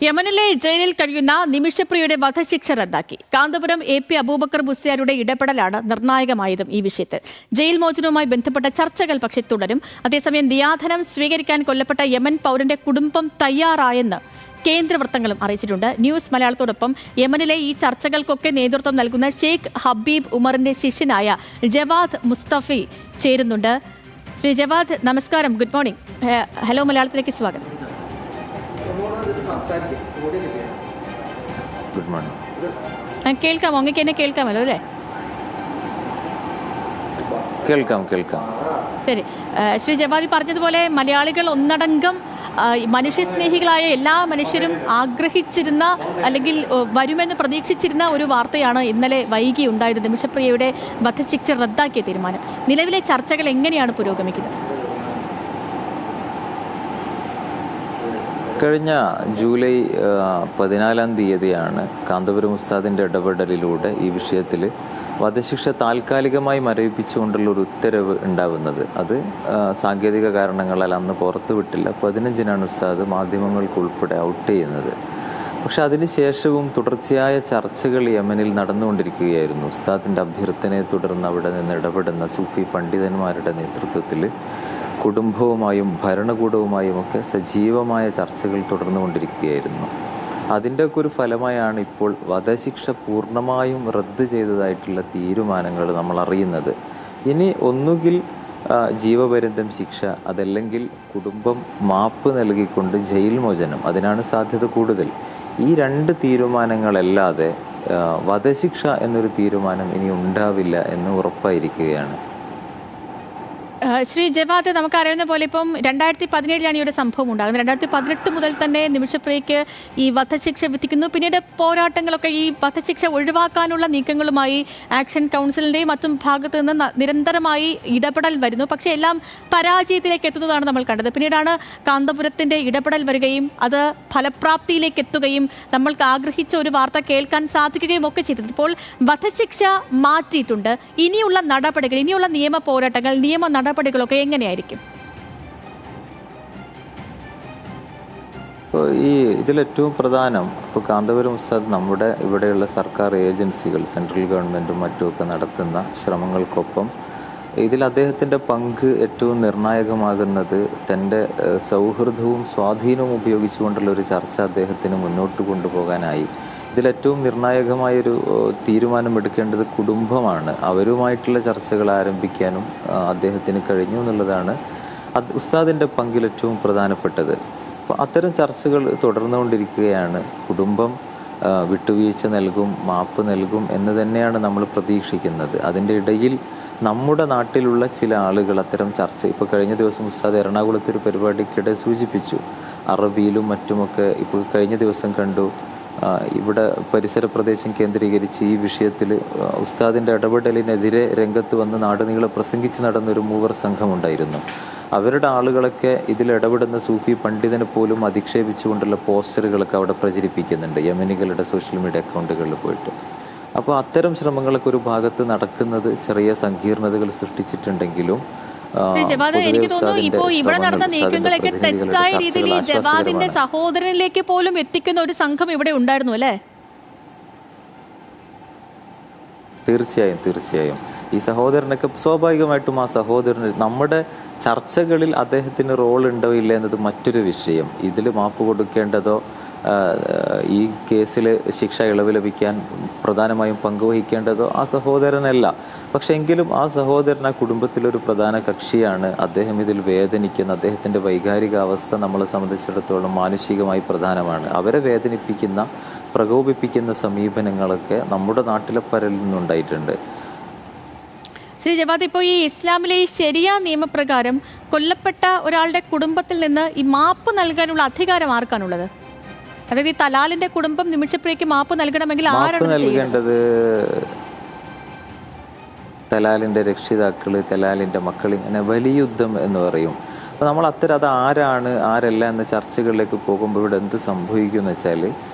യമനിലെ ജയിലിൽ കഴിയുന്ന നിമിഷപ്രിയയുടെ വധശിക്ഷ റദ്ദാക്കി. കാന്തപുരം AP അബൂബക്കർ മുസ്ലിയാരുടെ ഇടപെടലാണ് നിർണായകമായതും ഈ വിഷയത്തിൽ. ജയിൽ മോചനവുമായി ബന്ധപ്പെട്ട ചർച്ചകൾ പക്ഷേ തുടരും. അതേസമയം ദിയാധനം സ്വീകരിക്കാൻ കൊല്ലപ്പെട്ട യമൻ പൗരന്റെ കുടുംബം തയ്യാറായെന്ന് കേന്ദ്രവൃത്തങ്ങളും അറിയിച്ചിട്ടുണ്ട്. ന്യൂസ് മലയാളത്തോടൊപ്പം യമനിലെ ഈ ചർച്ചകൾക്കൊക്കെ നേതൃത്വം നൽകുന്ന ഷെയ്ഖ് ഹബീബ് ഉമറിന്റെ ശിഷ്യനായ ജവാദ് മുസ്തഫി ചേരുന്നുണ്ട്. ശ്രീ ജവാദ്, നമസ്കാരം, ഗുഡ് മോർണിംഗ്. ഹലോ മലയാളത്തിലേക്ക് സ്വാഗതം. Good morning. കേൾക്കാമോ? അങ്ങക്ക് എന്നെ കേൾക്കാമല്ലോ അല്ലേ? കേൾക്കാം. ശരി. ശ്രീ ജവാദി പറഞ്ഞതുപോലെ മലയാളികൾ ഒന്നടങ്കം മനുഷ്യസ്നേഹികളായ എല്ലാ മനുഷ്യരും ആഗ്രഹിച്ചിരുന്ന അല്ലെങ്കിൽ വരുമെന്ന് പ്രതീക്ഷിച്ചിരുന്ന ഒരു വാർത്തയാണ് ഇന്നലെ വൈകി ഉണ്ടായത്. നിമിഷപ്രിയയുടെ വധശിക്ഷ റദ്ദാക്കിയ തീരുമാനം. നിലവിലെ ചർച്ചകൾ എങ്ങനെയാണ് പുരോഗമിക്കുന്നത്? കഴിഞ്ഞ ജൂലൈ 14-ാം തീയതിയാണ് കാന്തപുരം ഉസ്താദിൻ്റെ ഇടപെടലിലൂടെ ഈ വിഷയത്തിൽ വധശിക്ഷ താൽക്കാലികമായി മരവിപ്പിച്ചുകൊണ്ടുള്ള ഒരു ഉത്തരവ് ഉണ്ടാവുന്നത്. അത് സാങ്കേതിക കാരണങ്ങളാൽ അന്ന് പുറത്തു വിട്ടില്ല. 15-നാണ് ഉസ്താദ് മാധ്യമങ്ങൾക്കുൾപ്പെടെ ഔട്ട് ചെയ്യുന്നത്. പക്ഷെ അതിനുശേഷവും തുടർച്ചയായ ചർച്ചകൾ യമനിൽ നടന്നുകൊണ്ടിരിക്കുകയായിരുന്നു. ഉസ്താദിൻ്റെ അഭ്യർത്ഥനയെ തുടർന്ന് അവിടെ നിന്ന് ഇടപെടുന്ന സൂഫി പണ്ഡിതന്മാരുടെ നേതൃത്വത്തിൽ കുടുംബവുമായും ഭരണകൂടവുമായും ഒക്കെ സജീവമായ ചർച്ചകൾ തുടർന്നുകൊണ്ടിരിക്കുകയായിരുന്നു. അതിൻ്റെയൊക്കെ ഒരു ഫലമായാണ് ഇപ്പോൾ വധശിക്ഷ പൂർണ്ണമായും റദ്ദ് ചെയ്തതായിട്ടുള്ള തീരുമാനങ്ങൾ നമ്മൾ അറിയുന്നത്. ഇനി ഒന്നുകിൽ ജീവപര്യന്തം ശിക്ഷ, അതല്ലെങ്കിൽ കുടുംബം മാപ്പ് നൽകിക്കൊണ്ട് ജയിൽ മോചനം, അതിനാണ് സാധ്യത കൂടുതൽ. ഈ രണ്ട് തീരുമാനങ്ങളല്ലാതെ വധശിക്ഷ എന്നൊരു തീരുമാനം ഇനി ഉണ്ടാവില്ല എന്ന് ഉറപ്പായിരിക്കുകയാണ്. ശ്രീ ജവാദ്, നമുക്കറിയുന്ന പോലെ ഇപ്പം 2017 ഈ ഒരു സംഭവം ഉണ്ടാകുന്നത്. 2018 മുതൽ തന്നെ നിമിഷപ്രിയയ്ക്ക് ഈ വധശിക്ഷ വിധിക്കുന്നു. പിന്നീട് പോരാട്ടങ്ങളൊക്കെ ഈ വധശിക്ഷ ഒഴിവാക്കാനുള്ള നീക്കങ്ങളുമായി ആക്ഷൻ കൗൺസിലിൻ്റെയും മറ്റും ഭാഗത്ത് നിന്ന് നിരന്തരമായി ഇടപെടൽ വരുന്നു. പക്ഷേ എല്ലാം പരാജയത്തിലേക്ക് എത്തുന്നതാണ് നമ്മൾ കണ്ടത്. പിന്നീടാണ് കാന്തപുരത്തിൻ്റെ ഇടപെടൽ വരികയും അത് ഫലപ്രാപ്തിയിലേക്ക് എത്തുകയും നമ്മൾക്ക് ആഗ്രഹിച്ച ഒരു വാർത്ത കേൾക്കാൻ സാധിക്കുകയും ഒക്കെ ചെയ്തത്. ഇപ്പോൾ വധശിക്ഷ മാറ്റിയിട്ടുണ്ട്. ഇനിയുള്ള നടപടികൾ, ഇനിയുള്ള നിയമ പോരാട്ടങ്ങൾ, നിയമ നടപടികളൊക്കെ എങ്ങനെയായിരിക്കും? ഇപ്പോൾ ഈ ഇതിലേറ്റവും പ്രധാനം, ഇപ്പോൾ കാന്തപുരം ഉസ്താദ് നമ്മുടെ ഇവിടെയുള്ള സർക്കാർ ഏജൻസികൾ, സെൻട്രൽ ഗവൺമെൻറ്റും മറ്റുമൊക്കെ നടത്തുന്ന ശ്രമങ്ങൾക്കൊപ്പം ഇതിൽ അദ്ദേഹത്തിൻ്റെ പങ്ക് ഏറ്റവും നിർണായകമാകുന്നത് തൻ്റെ സൗഹൃദവും സ്വാധീനവും ഉപയോഗിച്ചുകൊണ്ടുള്ള ഒരു ചർച്ച അദ്ദേഹത്തിന് മുന്നോട്ട് കൊണ്ടുപോകാനായി. ഇതിലേറ്റവും നിർണായകമായൊരു തീരുമാനമെടുക്കേണ്ടത് കുടുംബമാണ്. അവരുമായിട്ടുള്ള ചർച്ചകൾ ആരംഭിക്കാനും അദ്ദേഹത്തിന് കഴിഞ്ഞു എന്നുള്ളതാണ് ഉസ്താദിൻ്റെ പങ്കിൽ ഏറ്റവും പ്രധാനപ്പെട്ടത്. അപ്പോൾ അത്തരം ചർച്ചകൾ തുടർന്നുകൊണ്ടിരിക്കുകയാണ്. കുടുംബം വിട്ടുവീഴ്ച നൽകും, മാപ്പ് നൽകും എന്ന് തന്നെയാണ് നമ്മൾ പ്രതീക്ഷിക്കുന്നത്. അതിൻ്റെ ഇടയിൽ നമ്മുടെ നാട്ടിലുള്ള ചില ആളുകൾ അത്തരം ചർച്ച, ഇപ്പോൾ കഴിഞ്ഞ ദിവസം ഉസ്താദ് എറണാകുളത്തെ ഒരു പരിപാടിക്കിടെ സൂചിപ്പിച്ചു. അറബിയിലും മറ്റുമൊക്കെ ഇപ്പോൾ കഴിഞ്ഞ ദിവസം കണ്ടു. ഇവിടെ പരിസര പ്രദേശം കേന്ദ്രീകരിച്ച് ഈ വിഷയത്തിൽ ഉസ്താദിൻ്റെ ഇടപെടലിനെതിരെ രംഗത്ത് വന്ന് നാടുനീളെ പ്രസംഗിച്ച് നടന്നൊരു മൂവർ സംഘമുണ്ടായിരുന്നു. അവരുടെ ആളുകളൊക്കെ ഇതിൽ ഇടപെടുന്ന സൂഫി പണ്ഡിതനെ പോലും അധിക്ഷേപിച്ചുകൊണ്ടുള്ള പോസ്റ്ററുകളൊക്കെ അവിടെ പ്രചരിപ്പിക്കുന്നുണ്ട് യമനികളുടെ സോഷ്യൽ മീഡിയ അക്കൗണ്ടുകളിൽ പോയിട്ട്. അപ്പോൾ അത്തരം ശ്രമങ്ങളൊക്കെ ഒരു ഭാഗത്ത് നടക്കുന്നത് ചെറിയ സങ്കീർണതകൾ സൃഷ്ടിച്ചിട്ടുണ്ടെങ്കിലും എനിക്ക് തോന്നുന്നു ഇപ്പോൾ ഇവിടെ നടന്ന നീക്കങ്ങളൊക്കെ തെറ്റായ രീതിയിൽ ഈ ജവാദിന്റെ സഹോദരനിലേക്ക് പോലും എത്തിക്കുന്ന ഒരു സംഘം ഇവിടെ ഉണ്ടായിരുന്നു അല്ലേ? തീർച്ചയായും ഈ സഹോദരനൊക്കെ സ്വാഭാവികമായിട്ടും ആ സഹോദരന് നമ്മുടെ ചർച്ചകളിൽ അദ്ദേഹത്തിന് റോൾ ഉണ്ടോ ഇല്ല എന്നത് മറ്റൊരു വിഷയം. ഇതിൽ മാപ്പ് കൊടുക്കേണ്ടതോ ഈ കേസിൽ ശിക്ഷ ഇളവ് ലഭിക്കാൻ പ്രധാനമായും പങ്കുവഹിക്കേണ്ടതോ ആ സഹോദരനല്ല. പക്ഷെ എങ്കിലും ആ സഹോദരൻ ആ കുടുംബത്തിലൊരു പ്രധാന കക്ഷിയാണ്. അദ്ദേഹം ഇതിൽ വേദനിക്കുന്ന, അദ്ദേഹത്തിൻ്റെ വൈകാരികാവസ്ഥ നമ്മളെ സംബന്ധിച്ചിടത്തോളം മാനുഷികമായി പ്രധാനമാണ്. അവരെ വേദനിപ്പിക്കുന്ന, പ്രകോപിപ്പിക്കുന്ന സമീപനങ്ങളൊക്കെ നമ്മുടെ നാട്ടിലെ പലരിൽ നിന്നുണ്ടായിട്ടുണ്ട്. ശ്രീ ജവാദ്, ഇപ്പോൾ ഈ ഇസ്ലാമിലെ ഈ ശരിയ നിയമപ്രകാരം കൊല്ലപ്പെട്ട ഒരാളുടെ കുടുംബത്തിൽ നിന്ന് ഈ മാപ്പ് നൽകാനുള്ള അധികാരം ആർക്കാണുള്ളത്? അതായത് ഈ തലാലിന്റെ കുടുംബം നിമിഷപ്രിയയ്ക്ക് മാപ്പ് നൽകണമെങ്കിൽ ആരാണ് നൽകേണ്ടത്? തലാലിൻ്റെ രക്ഷിതാക്കള്, തലാലിൻ്റെ മക്കൾ, ഇങ്ങനെ വലിയ യുദ്ധം എന്ന് പറയും. അപ്പോൾ നമ്മൾ അത് ആരാണ് ആരല്ല എന്ന ചർച്ചകളിലേക്ക് പോകുമ്പോൾ ഇവിടെ എന്ത് സംഭവിക്കും എന്ന് വെച്ചാൽ,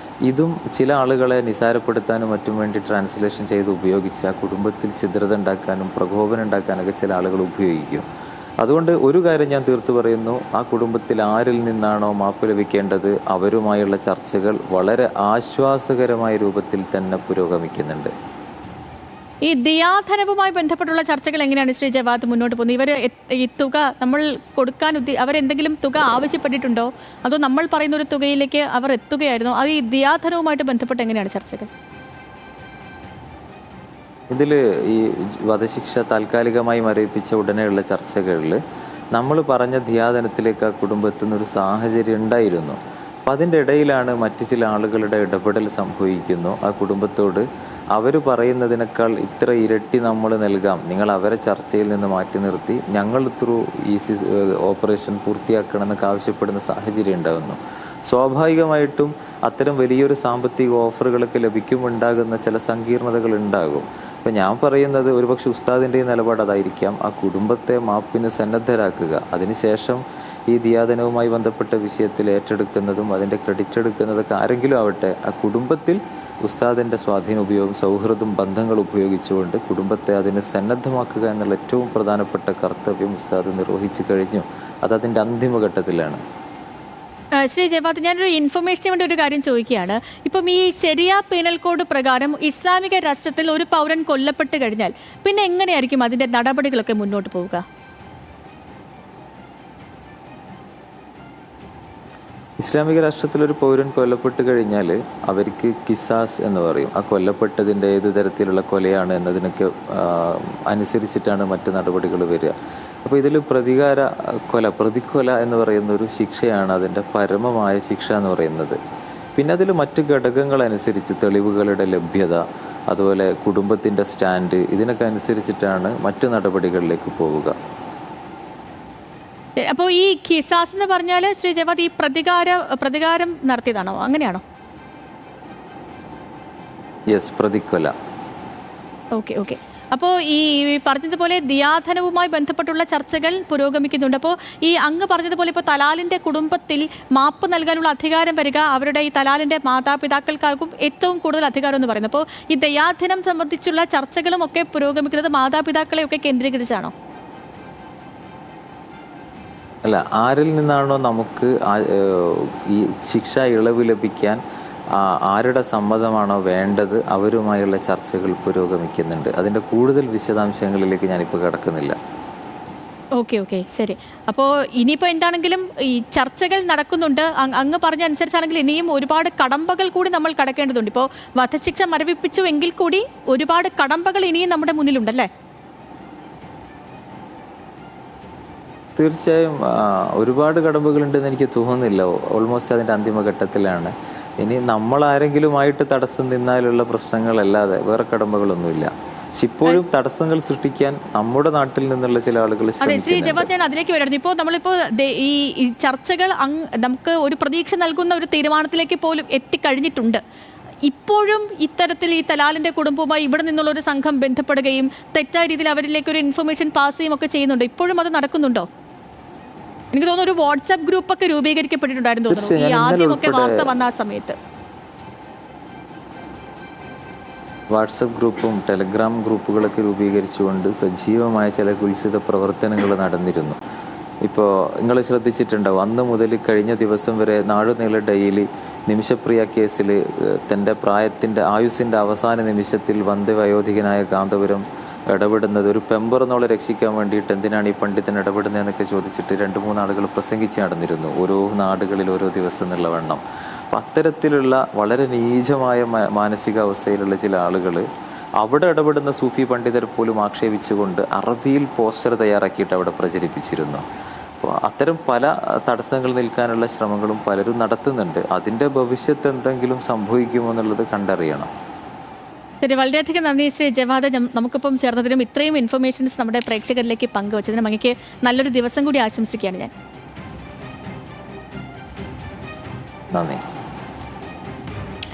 ഇതും ചില ആളുകളെ നിസാരപ്പെടുത്താനും മറ്റും വേണ്ടി ട്രാൻസ്ലേഷൻ ചെയ്ത് ഉപയോഗിച്ച് ആ കുടുംബത്തിൽ ഛിദ്രത ഉണ്ടാക്കാനും പ്രകോപനം ഉണ്ടാക്കാനൊക്കെ ചില ആളുകൾ ഉപയോഗിക്കും. അതുകൊണ്ട് ഒരു കാര്യം ഞാൻ തീർത്തു പറയുന്നു, ആ കുടുംബത്തിൽ ആരിൽ നിന്നാണോ മാപ്പ് ലഭിക്കേണ്ടത് അവരുമായുള്ള ചർച്ചകൾ വളരെ ആശ്വാസകരമായ രൂപത്തിൽ തന്നെ പുരോഗമിക്കുന്നുണ്ട്. ഈ ദിയാധനവുമായി ബന്ധപ്പെട്ടുള്ള ചർച്ചകൾ എങ്ങനെയാണ് ശ്രീ ജവാദ് മുന്നോട്ട് പോകുന്നത്? ഇവർ ഈ തുക നമ്മൾ കൊടുക്കാൻ അവരെന്തെങ്കിലും തുക ആവശ്യപ്പെട്ടിട്ടുണ്ടോ, അതോ നമ്മൾ പറയുന്ന ഒരു തുകയിലേക്ക് അവർ എത്തുകയായിരുന്നോ? അത് ഈ ദിയാധനവുമായിട്ട് ബന്ധപ്പെട്ട് എങ്ങനെയാണ് ചർച്ചകൾ? ഇതിൽ ഈ വധശിക്ഷ താൽക്കാലികമായി മരവിപ്പിച്ച ഉടനെയുള്ള ചർച്ചകളിൽ നമ്മൾ പറഞ്ഞ ധ്യാതനത്തിലേക്ക് ആ കുടുംബം എത്തുന്നൊരു സാഹചര്യം ഉണ്ടായിരുന്നു. അപ്പം അതിൻ്റെ ഇടയിലാണ് മറ്റ് ചില ആളുകളുടെ ഇടപെടൽ സംഭവിക്കുന്നു. ആ കുടുംബത്തോട് അവർ പറയുന്നതിനേക്കാൾ ഇത്ര ഇരട്ടി നമ്മൾ നൽകാം, നിങ്ങൾ അവരെ ചർച്ചയിൽ നിന്ന് മാറ്റി നിർത്തി ഞങ്ങൾ ത്രൂ ഈ ഓപ്പറേഷൻ പൂർത്തിയാക്കണമെന്നൊക്കെ ആവശ്യപ്പെടുന്ന സാഹചര്യം ഉണ്ടാകുന്നു. സ്വാഭാവികമായിട്ടും അത്തരം വലിയൊരു സാമ്പത്തിക ഓഫറുകളൊക്കെ ലഭിക്കുമുണ്ടാകുന്ന ചില സങ്കീർണതകൾ ഉണ്ടാകും. അപ്പം ഞാൻ പറയുന്നത് ഒരുപക്ഷെ ഉസ്താദിൻ്റെ നിലപാട് അതായിരിക്കാം, ആ കുടുംബത്തെ മാപ്പിന് സന്നദ്ധരാക്കുക. അതിനുശേഷം ഈ ദിയാദനവുമായി ബന്ധപ്പെട്ട വിഷയത്തിൽ ഏറ്റെടുക്കുന്നതും അതിൻ്റെ ക്രെഡിറ്റ് എടുക്കുന്നതൊക്കെ ആരെങ്കിലും ആവട്ടെ, ആ കുടുംബത്തിൽ ഉസ്താദിൻ്റെ സ്വാധീനം ഉപയോഗം, സൗഹൃദം, ബന്ധങ്ങൾ ഉപയോഗിച്ചുകൊണ്ട് കുടുംബത്തെ അതിന് സന്നദ്ധമാക്കുക എന്നുള്ള ഏറ്റവും പ്രധാനപ്പെട്ട കർത്തവ്യം ഉസ്താദ് നിർവഹിച്ചു കഴിഞ്ഞു. അതതിൻ്റെ അന്തിമഘട്ടത്തിലാണ്. ശ്രീ ജവാദ്, ഞാനൊരു ഇൻഫർമേഷന് വേണ്ടി ഒരു കാര്യം ചോദിക്കുകയാണ്. ഇപ്പം ഈ ശരിയ പീനൽ കോഡ് പ്രകാരം ഇസ്ലാമിക രാഷ്ട്രത്തിൽ ഒരു പൗരൻ കൊല്ലപ്പെട്ട് കഴിഞ്ഞാൽ പിന്നെ എങ്ങനെയായിരിക്കും അതിൻ്റെ നടപടികളൊക്കെ മുന്നോട്ട് പോവുക? ഇസ്ലാമിക രാഷ്ട്രത്തിലൊരു പൗരൻ കൊല്ലപ്പെട്ട് കഴിഞ്ഞാൽ അവർക്ക് കിസാസ് എന്ന് പറയും. ആ കൊല്ലപ്പെട്ടതിൻ്റെ ഏത് തരത്തിലുള്ള കൊലയാണ് എന്നതിനൊക്കെ അനുസരിച്ചിട്ടാണ് മറ്റ് നടപടികൾ വരിക. അപ്പോൾ ഇതിൽ പ്രതിക്കൊല എന്ന് പറയുന്ന ഒരു ശിക്ഷയാണ് അതിൻ്റെ പരമമായ ശിക്ഷ എന്ന് പറയുന്നത്. പിന്നെ അതിൽ മറ്റ് ഘടകങ്ങൾ അനുസരിച്ച് തെളിവുകളുടെ ലഭ്യത, അതുപോലെ കുടുംബത്തിൻ്റെ സ്റ്റാൻഡ്, ഇതിനൊക്കെ അനുസരിച്ചിട്ടാണ് മറ്റ് നടപടികളിലേക്ക് പോവുക. അപ്പോൾ ഈ ഖിസാസ് എന്ന് പറഞ്ഞാൽ ശ്രീ ജവാദ് ഈ പ്രതികാരം നടത്തിയതാണോ, അങ്ങനെയാണോ? യെസ്, പ്രതിക്കൊല. Okay okay. അപ്പോൾ ഈ പറഞ്ഞതുപോലെ ദിയാധനവുമായി ബന്ധപ്പെട്ടുള്ള ചർച്ചകൾ പുരോഗമിക്കുന്നുണ്ട്. അപ്പോൾ ഈ അങ്ങ് പറഞ്ഞതുപോലെ ഇപ്പോൾ തലാലിൻ്റെ കുടുംബത്തിൽ മാപ്പ് നൽകാനുള്ള അധികാരം വരിക അവരുടെ ഈ തലാലിൻ്റെ മാതാപിതാക്കൾക്കാർക്കും ഏറ്റവും കൂടുതൽ അധികാരം എന്ന് പറയുന്നത്. അപ്പോൾ ഈ ദയാധനം സംബന്ധിച്ചുള്ള ചർച്ചകളും ഒക്കെ പുരോഗമിക്കുന്നത് മാതാപിതാക്കളെയൊക്കെ കേന്ദ്രീകരിച്ചാണോ? അല്ല, ആരിൽ നിന്നാണോ നമുക്ക് ഈ ശിക്ഷ ഇളവ് ലഭിക്കാൻ ആരുടെ സമ്മതമാണോ വേണ്ടത് അവരുമായുള്ള ചർച്ചകൾ പുരോഗമിക്കുന്നുണ്ട്. അതിൻ്റെ കൂടുതൽ വിശദാംശങ്ങളിലേക്ക് ഞാനിപ്പോൾ കിടക്കുന്നില്ല. ഓക്കെ ഓക്കെ, ശരി. അപ്പോൾ ഇനിയിപ്പോൾ എന്താണെങ്കിലും ഈ ചർച്ചകൾ നടക്കുന്നുണ്ട്. അങ്ങ് പറഞ്ഞ അനുസരിച്ചാണെങ്കിൽ ഇനിയും ഒരുപാട് കടമ്പകൾ കൂടി നമ്മൾ കടക്കേണ്ടതുണ്ട്. ഇപ്പോൾ വധശിക്ഷ മരവിപ്പിച്ചു എങ്കിൽ കൂടി ഒരുപാട് കടമ്പകൾ ഇനിയും നമ്മുടെ മുന്നിലുണ്ടല്ലേ? തീർച്ചയായും ഒരുപാട് കടമ്പകളുണ്ടെന്ന് എനിക്ക് തോന്നുന്നില്ല. ഓൾമോസ്റ്റ് അതിൻ്റെ അന്തിമഘട്ടത്തിലാണ്. ഇനി നമ്മൾ ആരെങ്കിലുമായിട്ട് തടസ്സം നിന്നാലുള്ള പ്രശ്നങ്ങളല്ലാതെ വേറെ കടമ്പകളൊന്നുമില്ല. പക്ഷെ ഇപ്പോഴും തടസ്സങ്ങൾ സൃഷ്ടിക്കാൻ നമ്മുടെ നാട്ടിൽ നിന്നുള്ള ചില ആളുകൾ ശ്രമിക്കുന്നുണ്ട്. ഞാൻ അതിലേക്ക് വരായിരുന്നു. ഇപ്പോൾ നമ്മളിപ്പോൾ ഈ ചർച്ചകൾ നമുക്ക് ഒരു പ്രതീക്ഷ നൽകുന്ന ഒരു തീരുമാനത്തിലേക്ക് പോലും എത്തിക്കഴിഞ്ഞിട്ടുണ്ട്. ഇപ്പോഴും ഇത്തരത്തിൽ ഈ തലാലിൻ്റെ കുടുംബവുമായി ഇവിടെ നിന്നുള്ള ഒരു സംഘം ബന്ധപ്പെടുകയും തെറ്റായ രീതിയിൽ അവരിലേക്ക് ഒരു ഇൻഫർമേഷൻ പാസ് ചെയ്യുകയും ഒക്കെ ചെയ്യുന്നുണ്ട്. ഇപ്പോഴും അത് നടക്കുന്നുണ്ടോ? എനിക്ക് തോന്നുന്നു ഒരു വാട്സാപ്പ് ഗ്രൂപ്പൊക്കെ രൂപീകരിക്കപ്പെട്ടിട്ടുണ്ടായിരുന്നു തോന്നുന്നു ഈ ആദ്യമൊക്കെ വാർത്ത വന്ന ആ സമയത്ത്. വാട്സപ്പ് ഗ്രൂപ്പും ടെലഗ്രാം ഗ്രൂപ്പുകളൊക്കെ രൂപീകരിച്ചുകൊണ്ട് സജീവമായ ചില കുൽസിത പ്രവർത്തനങ്ങൾ നടന്നിരുന്നു. ഇപ്പോൾ നിങ്ങൾ ശ്രദ്ധിച്ചിട്ടുണ്ടാവും, അന്ന് മുതൽ കഴിഞ്ഞ ദിവസം വരെ നാടുനീള ഡെയിലി നിമിഷപ്രിയ കേസിൽ തൻ്റെ ആയുസ്സിൻ്റെ അവസാന നിമിഷത്തിൽ വന്ധ്യവയോധികനായ കാന്തപുരം ഇടപെടുന്നത് ഒരു പെമ്പറന്നോളെ രക്ഷിക്കാൻ വേണ്ടിയിട്ട് എന്തിനാണ് ഈ പണ്ഡിതൻ ഇടപെടുന്നതെന്നൊക്കെ ചോദിച്ചിട്ട് 2-3 ആളുകൾ പ്രസംഗിച്ച് നടന്നിരുന്നു, ഓരോ നാടുകളിൽ ഓരോ ദിവസം എന്നുള്ള വണ്ണം. അപ്പം അത്തരത്തിലുള്ള വളരെ നീചമായ മാനസികാവസ്ഥയിലുള്ള ചില ആളുകൾ അവിടെ ഇടപെടുന്ന സൂഫി പണ്ഡിതർ പോലും ആക്ഷേപിച്ചുകൊണ്ട് അറബിയിൽ പോസ്റ്റർ തയ്യാറാക്കിയിട്ട് അവിടെ പ്രചരിപ്പിച്ചിരുന്നു. അപ്പോൾ അത്തരം പല തടസ്സങ്ങൾ നിൽക്കാനുള്ള ശ്രമങ്ങളും പലരും നടത്തുന്നുണ്ട്. അതിൻ്റെ ഭവിഷ്യത്ത് എന്തെങ്കിലും സംഭവിക്കുമോ എന്നുള്ളത് കണ്ടറിയണം. ശരി, വളരെയധികം നന്ദി ശ്രീ ജവാദ്. നമുക്കിപ്പം ചേർന്നതിനും ഇത്രയും ഇൻഫർമേഷൻസ് നമ്മുടെ പ്രേക്ഷകരിലേക്ക് പങ്കുവച്ചതിനും അങ്ങേക്ക് നല്ലൊരു ദിവസം കൂടി ആശംസിക്കുകയാണ് ഞാൻ. നന്ദി.